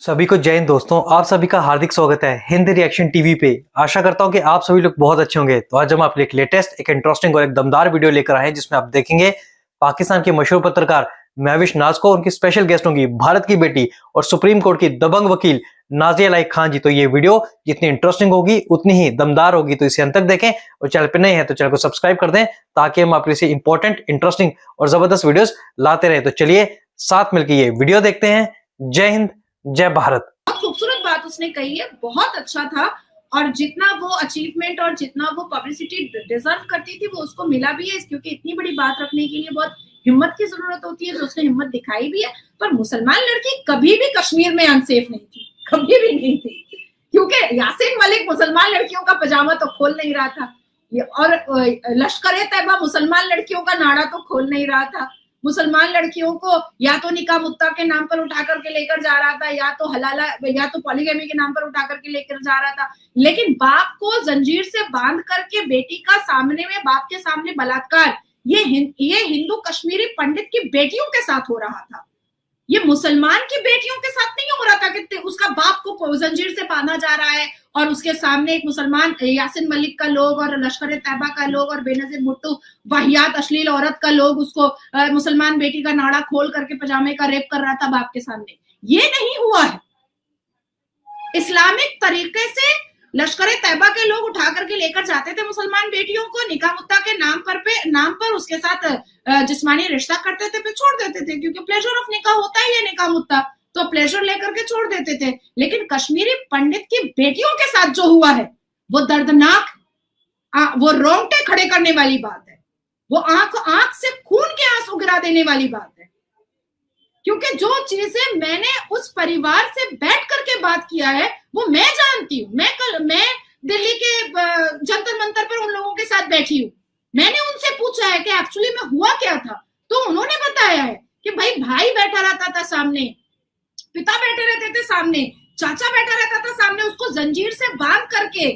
सभी को जय हिंद दोस्तों। आप सभी का हार्दिक स्वागत है हिंदी रिएक्शन टीवी पे। आशा करता हूं कि आप सभी लोग बहुत अच्छे होंगे। तो आज हम आपके लिए एक लेटेस्ट, एक इंटरेस्टिंग और एक दमदार वीडियो लेकर आए हैं जिसमें आप देखेंगे पाकिस्तान के मशहूर पत्रकार महविश नाज को, उनकी स्पेशल गेस्ट होंगी भारत की बेटी और सुप्रीम कोर्ट की दबंग वकील नाजिया लाइक खान जी। तो ये वीडियो जितनी इंटरेस्टिंग होगी उतनी ही दमदार होगी, तो इसे अंत तक देखें और चैनल पे नए हैं तो चैनल को सब्सक्राइब कर दें ताकि हम आपके लिए इंपॉर्टेंट, इंटरेस्टिंग और जबरदस्त वीडियोस लाते रहे। तो चलिए साथ मिलकर ये वीडियो देखते हैं। जय हिंद, जय भारत। बहुत खूबसूरत बात उसने कही है, बहुत अच्छा था और जितना वो अचीवमेंट और जितना वो पब्लिसिटी डिजर्व करती थी वो उसको मिला भी है, क्योंकि इतनी बड़ी बात रखने के लिए बहुत हिम्मत की जरूरत होती है, जो उसने हिम्मत दिखाई भी है। पर मुसलमान लड़की कभी भी कश्मीर में अनसेफ नहीं थी, कभी भी नहीं थी, क्योंकि यासीन मलिक मुसलमान लड़कियों का पजामा तो खोल नहीं रहा था और लश्कर-ए-तैयबा मुसलमान लड़कियों का नाड़ा तो खोल नहीं रहा था। मुसलमान लड़कियों को या तो निकाह मुत्ता के नाम पर उठा करके लेकर जा रहा था, या तो हलाला या तो पॉलीगैमी के नाम पर उठा करके लेकर जा रहा था। लेकिन बाप को जंजीर से बांध करके बेटी का सामने में, बाप के सामने बलात्कार, ये हिंदू कश्मीरी पंडित की बेटियों के साथ हो रहा था। ये मुसलमान की बेटियों के साथ नहीं हो रहा था कि उसका बाप को जंजीर से बांधा जा रहा है और उसके सामने एक मुसलमान यासिन मलिक का लोग और लश्कर-ए-तैयबा का लोग और बेनजीर भुट्टो वाहियात अश्लील औरत का लोग उसको मुसलमान बेटी का नाड़ा खोल करके पजामे का रेप कर रहा था बाप के सामने। ये नहीं हुआ है। इस्लामिक तरीके से लश्कर-ए-तैयबा के लोग उठा करके लेकर जाते थे मुसलमान बेटियों को, निकाह मुत्ता के नाम पर उसके साथ जिस्मानी रिश्ता करते थे, फिर छोड़ देते थे, क्योंकि प्लेजर ऑफ निकाह होता ही है निकाह मुत्ता, तो प्लेजर लेकर के छोड़ देते थे। लेकिन कश्मीरी पंडित की बेटियों के साथ जो हुआ है वो दर्दनाक, वो रोंगटे खड़े करने वाली बात है, वो आंख से खून के आंसू गिरा देने वाली बात है। क्योंकि जो चीजें मैंने उस परिवार से बैठ करके बात किया है वो मैं जानती हूँ। मैं दिल्ली के जंतर मंतर पर उन लोगों के साथ बैठी हूँ। मैंने उनसे पूछा है कि एक्चुअली में हुआ क्या था, तो उन्होंने बताया है कि भाई बैठा रहता था सामने, पिता बैठे रहते थे सामने, चाचा बैठा रहता था सामने, उसको जंजीर से बांध करके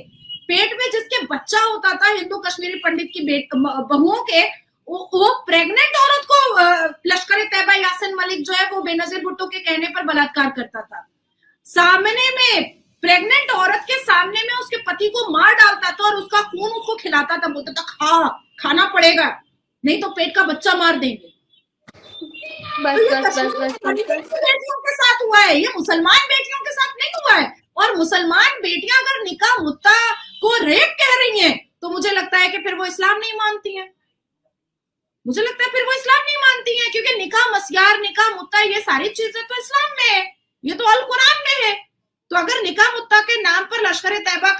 पेट में जिसके बच्चा होता था हिंदू कश्मीरी पंडित की बहुओं के, वो प्रेग्नेंट औरत को लश्कर-ए-तैयबा यासिन मलिक जो है वो बेनजीर भुट्टो के कहने पर बलात्कार करता था। सामने में प्रेग्नेंट औरत के सामने में उसके पति को मार डालता था और उसका खून उसको खिलाता था, बोलता था खाना पड़ेगा नहीं तो पेट का बच्चा मार देंगे। बस बेटियों के साथ हुआ है, ये मुसलमान बेटियों के साथ नहीं हुआ है। और मुसलमान बेटियां अगर निकाह मुत्ता को रेप कह रही हैं तो मुझे लगता है कि फिर वो इस्लाम नहीं मानती हैं, मुझे लगता है फिर वो इस्लाम नहीं मानती हैं, क्योंकि निकाह मस्यार, निकाह मुत्ता, ये सारी चीजें तो इस्लाम में है, ये तो अल कुरान में है। तो अगर निकाह मुत्ता के नाम पर लश्कर-ए-तैयबा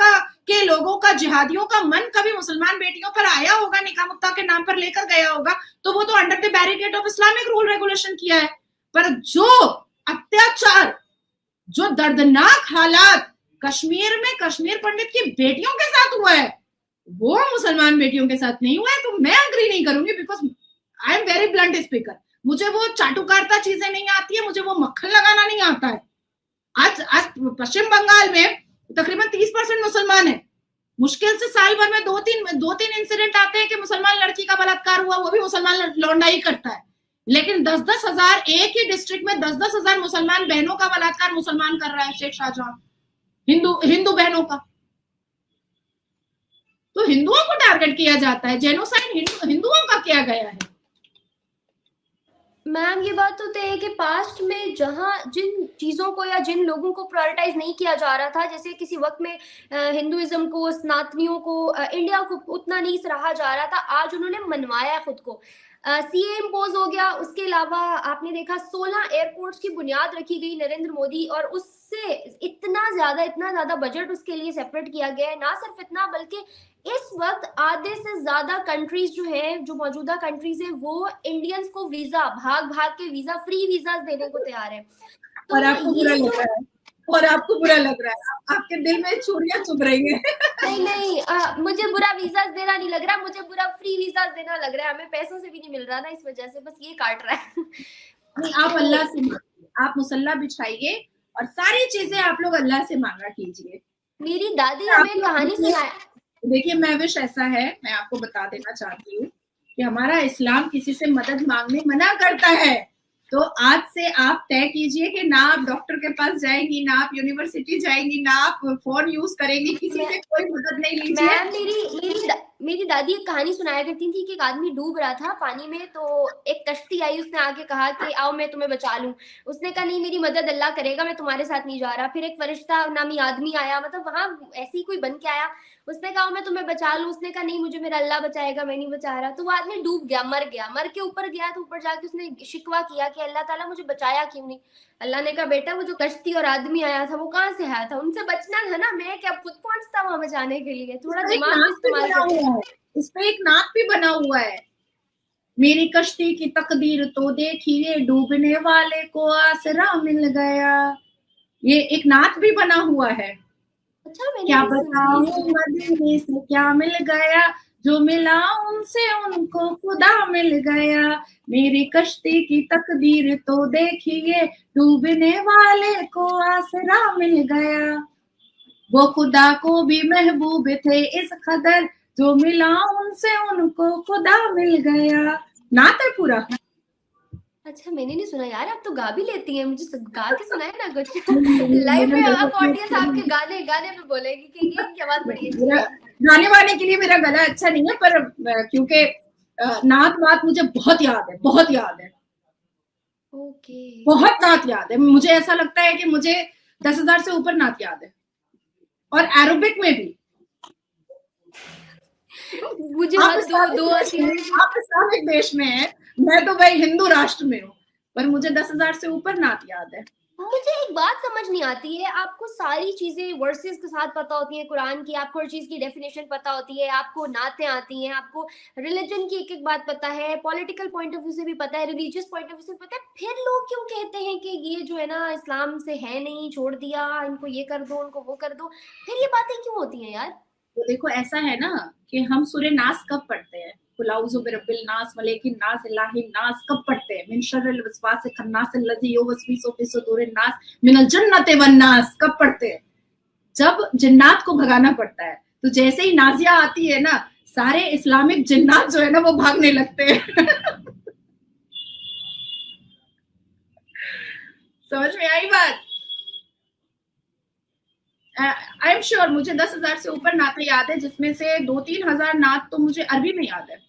के लोगों का, जिहादियों का मन कभी मुसलमान बेटियों पर आया होगा, निकाह मुत्ता के नाम पर लेकर गया होगा, तो वो तो under the barricade of Islamic rule regulation किया है। पर जो अत्याचार, जो दर्दनाक हालात कश्मीर में कश्मीर पंडित की बेटियों के साथ हुआ है वो मुसलमान बेटियों के साथ नहीं हुआ है, तो मैं अग्री नहीं करूंगी, because I am very blunt speaker. मुझे वो चाटुकारता चीजें नहीं आती है, मुझे वो मक्खन लगाना नहीं आता है। आज पश्चिम बंगाल में तकरीबन 30% मुसलमान है। मुश्किल से साल भर में दो तीन इंसिडेंट आते हैं कि मुसलमान लड़की का बलात्कार हुआ, वो भी मुसलमान लौंडा ही करता है। लेकिन 10-10 हजार, एक ही डिस्ट्रिक्ट में 10-10 हजार मुसलमान बहनों का बलात्कार मुसलमान कर रहा है, शेख शाहजहां, हिंदू बहनों का। तो हिंदुओं को टारगेट किया जाता है, जेनोसाइड हिंदुओं का किया गया है। मैम ये बात तो तय है कि पास्ट में जहाँ जिन चीज़ों को या जिन लोगों को प्रायोरिटाइज नहीं किया जा रहा था, जैसे किसी वक्त में हिंदुइज्म को, सनातनियों को, इंडिया को उतना नहीं सराहा जा रहा था, आज उन्होंने मनवाया खुद को। सीए इम्पोज हो गया। उसके अलावा आपने देखा 16 एयरपोर्ट्स की बुनियाद रखी गई नरेंद्र मोदी, और उससे इतना ज़्यादा बजट उसके लिए सेपरेट किया गया है। ना सिर्फ इतना, बल्कि इस वक्त आधे से ज्यादा कंट्रीज जो हैं, जो मौजूदा कंट्रीज हैं, वो इंडियंस को वीजा, भाग के वीजा, फ्री वीजा देने को तैयार है। तो और आपको बुरा लग रहा है, और आपको बुरा लग रहा है, आपके दिल में छुरियां चुभ रही हैं। नहीं, मुझे बुरा वीजा देना नहीं लग रहा, मुझे बुरा फ्री वीजा देना लग रहा है। हमें पैसों से भी नहीं मिल रहा ना, इस वजह से बस ये काट रहा है। नहीं, आप अल्लाह से मांगिए, आप मुसल्ला बिछाइए और सारी चीजें आप लोग अल्लाह से मांगा कीजिए। मेरी दादी हमें कहानी सुनाया। देखिए महविश, ऐसा है, मैं आपको बता देना चाहती हूँ कि हमारा इस्लाम किसी से मदद मांगने मना करता है। तो आज से आप तय कीजिए कि ना आप डॉक्टर के पास जाएंगी, ना आप यूनिवर्सिटी जाएंगी, ना आप फोन यूज करेंगी, किसी से कोई मदद नहीं लीजिए। मैम मेरी दादी एक कहानी सुनाया करती थी कि एक आदमी डूब रहा था पानी में, तो एक कश्ती आई, उसने आके कहा कि आओ मैं तुम्हें बचा लूं। उसने कहा नहीं, मेरी मदद अल्लाह करेगा, मैं तुम्हारे साथ नहीं जा रहा। फिर एक फरिश्ता नामी आदमी आया, मतलब वहां ऐसे ही कोई बन के आया, उसने कहा मैं तुम्हें बचा लूं। उसने कहा नहीं, मुझे मेरा अल्लाह बचाएगा, मैं नहीं बचा रहा। तो वो आदमी डूब गया, मर गया। मर के ऊपर गया तो ऊपर जाके उसने शिकवा किया कि अल्लाह ताला मुझे बचाया क्यों नहीं। अल्लाह ने कहा बेटा, वो जो कश्ती और आदमी आया था वो कहाँ से आया था, उनसे बचना था ना, मैं क्या खुद पहुंचता वहां बचाने के लिए। थोड़ा दिमाग भी इस्तेमाल करो। इस पे एक नाक भी बना हुआ है, मेरी कश्ती की तकदीर तो देखिए, डूबने वाले को आसरा मिल गया। ये एक नाक भी बना हुआ है। अच्छा, क्या बताऊं मदीने से क्या मिल गया, जो मिला उनसे उनको खुदा मिल गया। मेरी कश्ती की तकदीर तो देखिए, डूबने वाले को आसरा मिल गया। वो खुदा को भी महबूब थे इस कदर, जो मिला उनसे उनको खुदा मिल गया। नात है पूरा। अच्छा, मैंने नहीं सुना यार, आप तो गा भी लेती हैं, मुझे गा के सुनाए ना कुछ। लाइव में अब ऑडियंस आपके गाने पे बोलेगी कि ये इनकी आवाज बड़ी अच्छी है। गाने वाने के लिए मेरा गला अच्छा नहीं है, पर क्योंकि नात वात मुझे बहुत याद है, बहुत याद है। ओके, बहुत नात याद है। मुझे ऐसा लगता है कि मुझे 10,000 से ऊपर नात याद है, और एरोबिक में भी। मुझे आप इस्लामिक देश में है, मैं तो भाई हिंदू राष्ट्र में हूँ, पर मुझे 10,000 से ऊपर नात याद है। मुझे एक बात समझ नहीं आती है, आपको सारी चीजें वर्सेस के साथ पता होती है कुरान की, आपको हर चीज की डेफिनेशन पता होती है, आपको नातें आती हैं, आपको रिलीजन की एक बात पता है, पॉलिटिकल पॉइंट ऑफ व्यू से भी पता है, रिलीजियस पॉइंट ऑफ व्यू से भी पता है, फिर लोग क्यों कहते हैं कि ये जो है ना इस्लाम से है नहीं, छोड़ दिया इनको, ये कर दो उनको वो कर दो, फिर ये बातें क्यों होती हैं यार? तो देखो ऐसा है ना कि हम सूर्य नास कब पढ़ते हैं, कुलाउज़ु बिरब्बिल नास मलेकिन नास इलाहिन नास कब पढ़ते हैं, मिन शर्रिल वसवासिल खन्नास अल्लज़ी युवस्विसु फी सुदूरिन नास मिनल जन्नति वन नास कब पढ़ते हैं, जब जिन्नात को भगाना पड़ता है। तो जैसे ही नाजिया आती है ना, सारे इस्लामिक जिन्नात जो है ना वो भागने लगते हैं। समझ में आई बात? आई एम श्योर मुझे 10,000 से ऊपर नाते याद है, जिसमें से 2-3 हजार नात तो मुझे अरबी में याद है।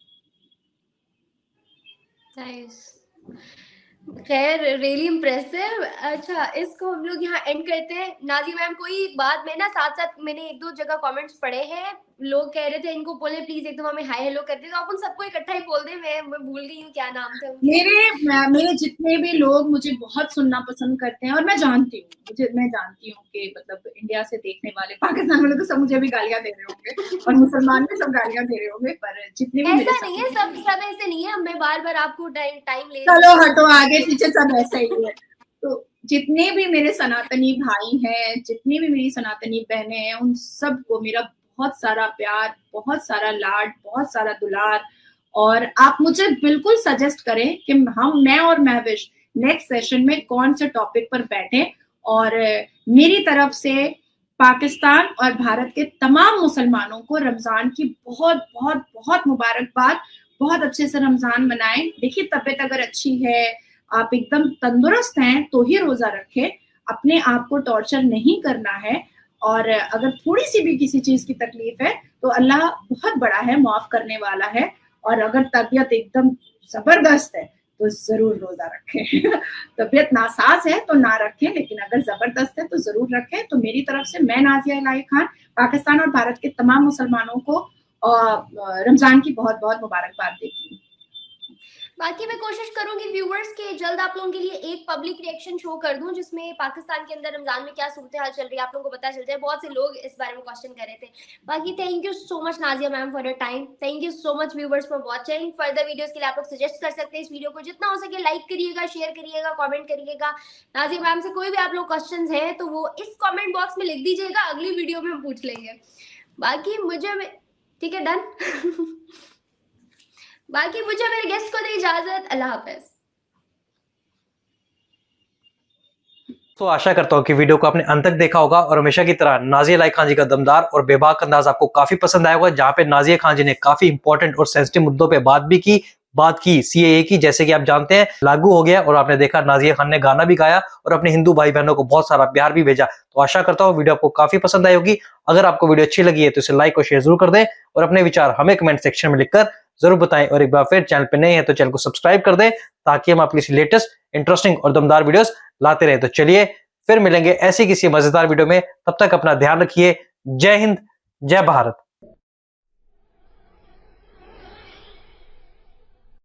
खैर, रियली इम्प्रेसिव। अच्छा, इसको हम लोग यहाँ एंड करते हैं। नाज़िया मैम, कोई बात में ना साथ साथ मैंने 1-2 जगह कमेंट्स पढ़े हैं, लोग कह रहे थे इनको बोले प्लीज एक दो हमें हाय हेलो कर दे, तो आप उन सबको इकट्ठा ही बोल दे। मैं भूल गई हूँ क्या नाम था उनके। मेरे जितने भी लोग मुझे बहुत सुनना पसंद करते हैं, और मैं जानती हूँ कि मतलब इंडिया से देखने वाले पाकिस्तान वाले तो सब मुझे भी गालियां दे रहे होंगे, और मुसलमान भी सब गालियां दे रहे होंगे, पर जितने भी ऐसा नहीं है, सब ऐसे नहीं है, मैं बार आपको टाइम ले, चलो हटो, आगे पीछे सब ऐसा ही है। तो जितने भी मेरे सनातनी भाई हैं, जितनी भी मेरी सनातनी बहनें हैं, उन सबको मेरा बहुत सारा प्यार, बहुत सारा लाड, बहुत सारा दुलार। और आप मुझे बिल्कुल सजेस्ट करें कि मैं और महविश नेक्स्ट सेशन में कौन से टॉपिक पर बैठे, और मेरी तरफ से पाकिस्तान और भारत के तमाम मुसलमानों को रमजान की बहुत बहुत बहुत मुबारकबाद। बहुत अच्छे से रमजान मनाएं। देखिए, तबीयत अगर अच्छी है, आप एकदम तंदुरुस्त हैं, तो ही रोजा रखें। अपने आप को टॉर्चर नहीं करना है, और अगर थोड़ी सी भी किसी चीज की तकलीफ है तो अल्लाह बहुत बड़ा है, माफ करने वाला है। और अगर तबीयत एकदम जबरदस्त है तो जरूर रोजा रखें। तबीयत नासाज है तो ना रखें, लेकिन अगर जबरदस्त है तो जरूर रखें। तो मेरी तरफ से मैं नाजिया इलाही खान पाकिस्तान और भारत के तमाम मुसलमानों को रमजान की बहुत बहुत मुबारकबाद देती हूँ। बाकी मैं कोशिश करूंगी व्यूवर्स के जल्द आप लोगों के लिए एक पब्लिक रिएक्शन शो कर दूं, जिसमें पाकिस्तान के अंदर रमजान में क्या सूरत हाल चल रही है आप लोगों को पता चल जाए। बहुत से लोग इस बारे में क्वेश्चन कर रहे थे। बाकी thank you so much Nazia ma'am for your time. Thank you so much viewers for watching. Further videos के लिए आप लोग सजेस्ट कर सकते हैं इस वीडियो को, जितना हो सके लाइक करिएगा, शेयर करिएगा, कॉमेंट करिएगा। नाजिया मैम से कोई भी आप लोग क्वेश्चन है तो वो इस कॉमेंट बॉक्स में लिख दीजिएगा, अगली वीडियो में हम पूछ लेंगे। बाकी मुझे ठीक है, डन। बाकी मुझे मेरे गेस्ट को दी इजाजत। अल्लाह हाफिज। तो आशा करता हूँ कि वीडियो को आपने अंत तक देखा होगा, और हमेशा की तरह नाजिया इलाही खान जी का दमदार और बेबाक अंदाज आपको काफी पसंद आया होगा, जहां पे नाजिया खान जी ने काफी इंपॉर्टेंट और सेंसिटिव मुद्दों पे बात भी की, बात की सीएए की, जैसे कि आप जानते हैं लागू हो गया और आपने देखा नाजिया खान ने गाना भी गाया और अपने हिंदू भाई बहनों को बहुत सारा प्यार भी भेजा। तो आशा करता हूँ वीडियो आपको काफी पसंद आई होगी। अगर आपको वीडियो अच्छी लगी है तो इसे लाइक और शेयर जरूर कर दें और अपने विचार हमें कमेंट सेक्शन में लिखकर जरूर बताएं। और एक बार फिर चैनल पे नए हैं तो चैनल को सब्सक्राइब कर दें ताकि हम आपके लिए लेटेस्ट इंटरेस्टिंग और दमदार वीडियोस लाते रहें। तो चलिए फिर मिलेंगे ऐसी किसी मजेदार वीडियो में, तब तक अपना ध्यान रखिए। जय हिंद, जय भारत।